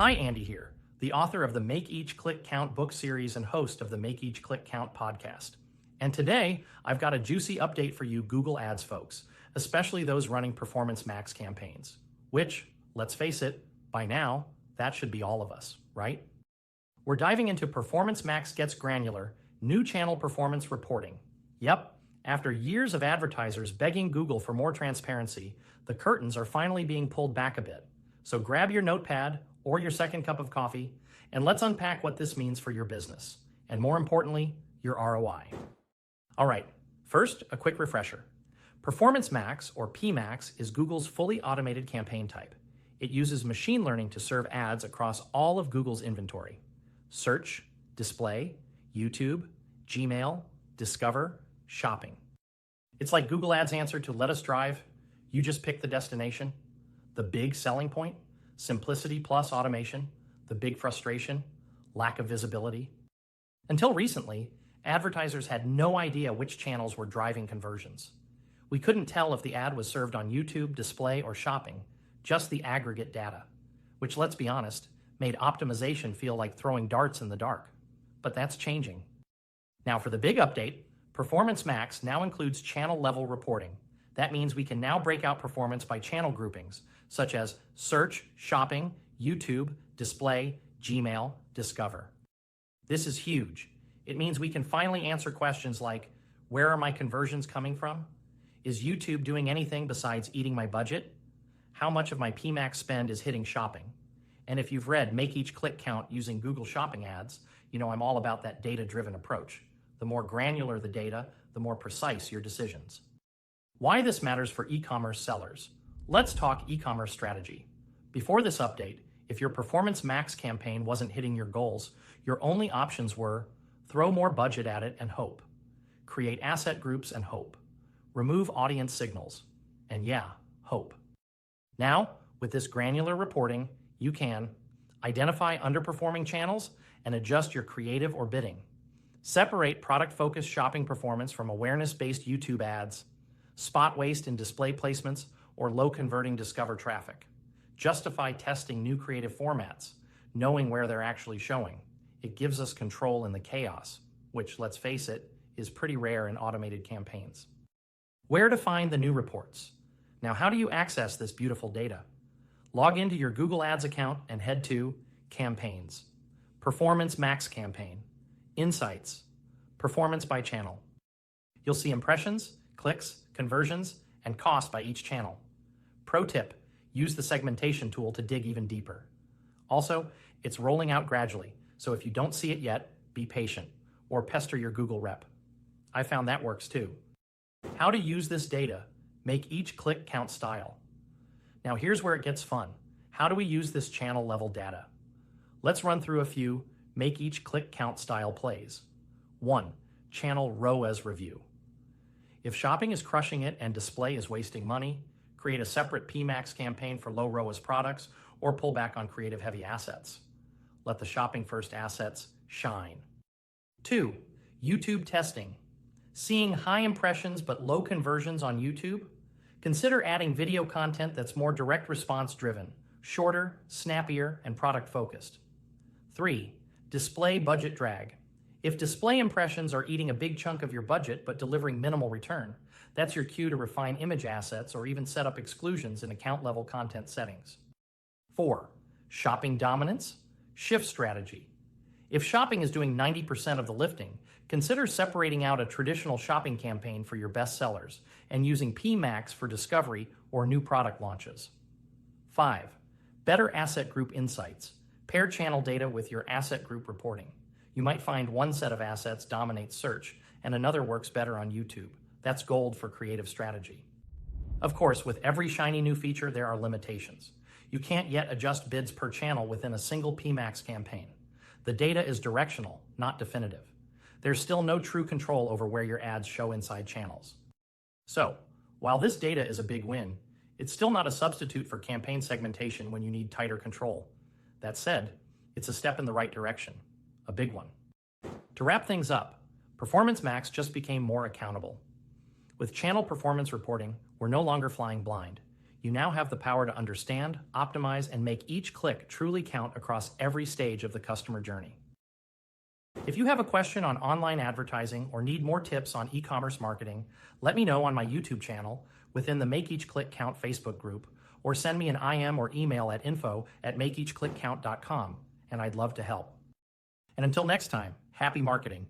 Hi, Andy here, the author of the Make Each Click Count book series and host of the Make Each Click Count podcast. And today, I've got a juicy update for you Google Ads folks, especially those running Performance Max campaigns, which, let's face it, by now, that should be all of us, right? We're diving into Performance Max Gets Granular, new channel performance reporting. Yep, after years of advertisers begging Google for more transparency, the curtains are finally being pulled back a bit. So grab your notepad or your second cup of coffee, and let's unpack what this means for your business, and more importantly, your ROI. All right, first, a quick refresher. Performance Max, or PMax, is Google's fully automated campaign type. It uses machine learning to serve ads across all of Google's inventory: search, display, YouTube, Gmail, Discover, shopping. It's like Google Ads' answer to "let us drive." You just pick the destination. The big selling point: simplicity plus automation. The big frustration: lack of visibility. Until recently, advertisers had no idea which channels were driving conversions. We couldn't tell if the ad was served on YouTube, display, or shopping, just the aggregate data, which, let's be honest, made optimization feel like throwing darts in the dark. But that's changing. Now for the big update, Performance Max now includes channel-level reporting. That means we can now break out performance by channel groupings, such as search, shopping, YouTube, display, Gmail, Discover. This is huge. It means we can finally answer questions like, where are my conversions coming from? Is YouTube doing anything besides eating my budget? How much of my PMax spend is hitting shopping? And if you've read Make Each Click Count using Google Shopping Ads, you know I'm all about that data-driven approach. The more granular the data, the more precise your decisions. Why this matters for e-commerce sellers. Let's talk e-commerce strategy. Before this update, if your Performance Max campaign wasn't hitting your goals, your only options were throw more budget at it and hope, create asset groups and hope, remove audience signals, and yeah, hope. Now, with this granular reporting, you can identify underperforming channels and adjust your creative or bidding, separate product-focused shopping performance from awareness-based YouTube ads, spot waste in display placements or low-converting Discover traffic, justify testing new creative formats, knowing where they're actually showing. It gives us control in the chaos, which, let's face it, is pretty rare in automated campaigns. Where to find the new reports? Now, how do you access this beautiful data? Log into your Google Ads account and head to Campaigns, Performance Max Campaign, Insights, Performance by Channel. You'll see impressions, clicks, conversions, and cost by each channel. Pro tip, use the segmentation tool to dig even deeper. Also, it's rolling out gradually, so if you don't see it yet, be patient, or pester your Google rep. I found that works too. How to use this data, make each click count style. Now here's where it gets fun. How do we use this channel level data? Let's run through a few make each click count style plays. 1. Channel ROAS review. If shopping is crushing it and display is wasting money, create a separate PMax campaign for low ROAS products or pull back on creative heavy assets. Let the shopping first assets shine. 2. YouTube testing. Seeing high impressions but low conversions on YouTube? Consider adding video content that's more direct response driven, shorter, snappier, and product focused. 3. Display budget drag. If display impressions are eating a big chunk of your budget but delivering minimal return, that's your cue to refine image assets or even set up exclusions in account-level content settings. 4. Shopping dominance, shift strategy. If shopping is doing 90% of the lifting, consider separating out a traditional shopping campaign for your best sellers and using PMax for discovery or new product launches. 5. Better asset group insights. Pair channel data with your asset group reporting. You might find one set of assets dominates search and another works better on YouTube. That's gold for creative strategy. Of course, with every shiny new feature, there are limitations. You can't yet adjust bids per channel within a single PMax campaign. The data is directional, not definitive. There's still no true control over where your ads show inside channels. So, while this data is a big win, it's still not a substitute for campaign segmentation when you need tighter control. That said, it's a step in the right direction. A big one. To wrap things up, Performance Max just became more accountable. With channel performance reporting, we're no longer flying blind. you now have the power to understand, optimize, and make each click truly count across every stage of the customer journey. If you have a question on online advertising or need more tips on e-commerce marketing, let me know on my YouTube channel, within the Make Each Click Count Facebook group, or send me an IM or email at info@makeeachclickcount.com, and I'd love to help. And until next time, happy marketing.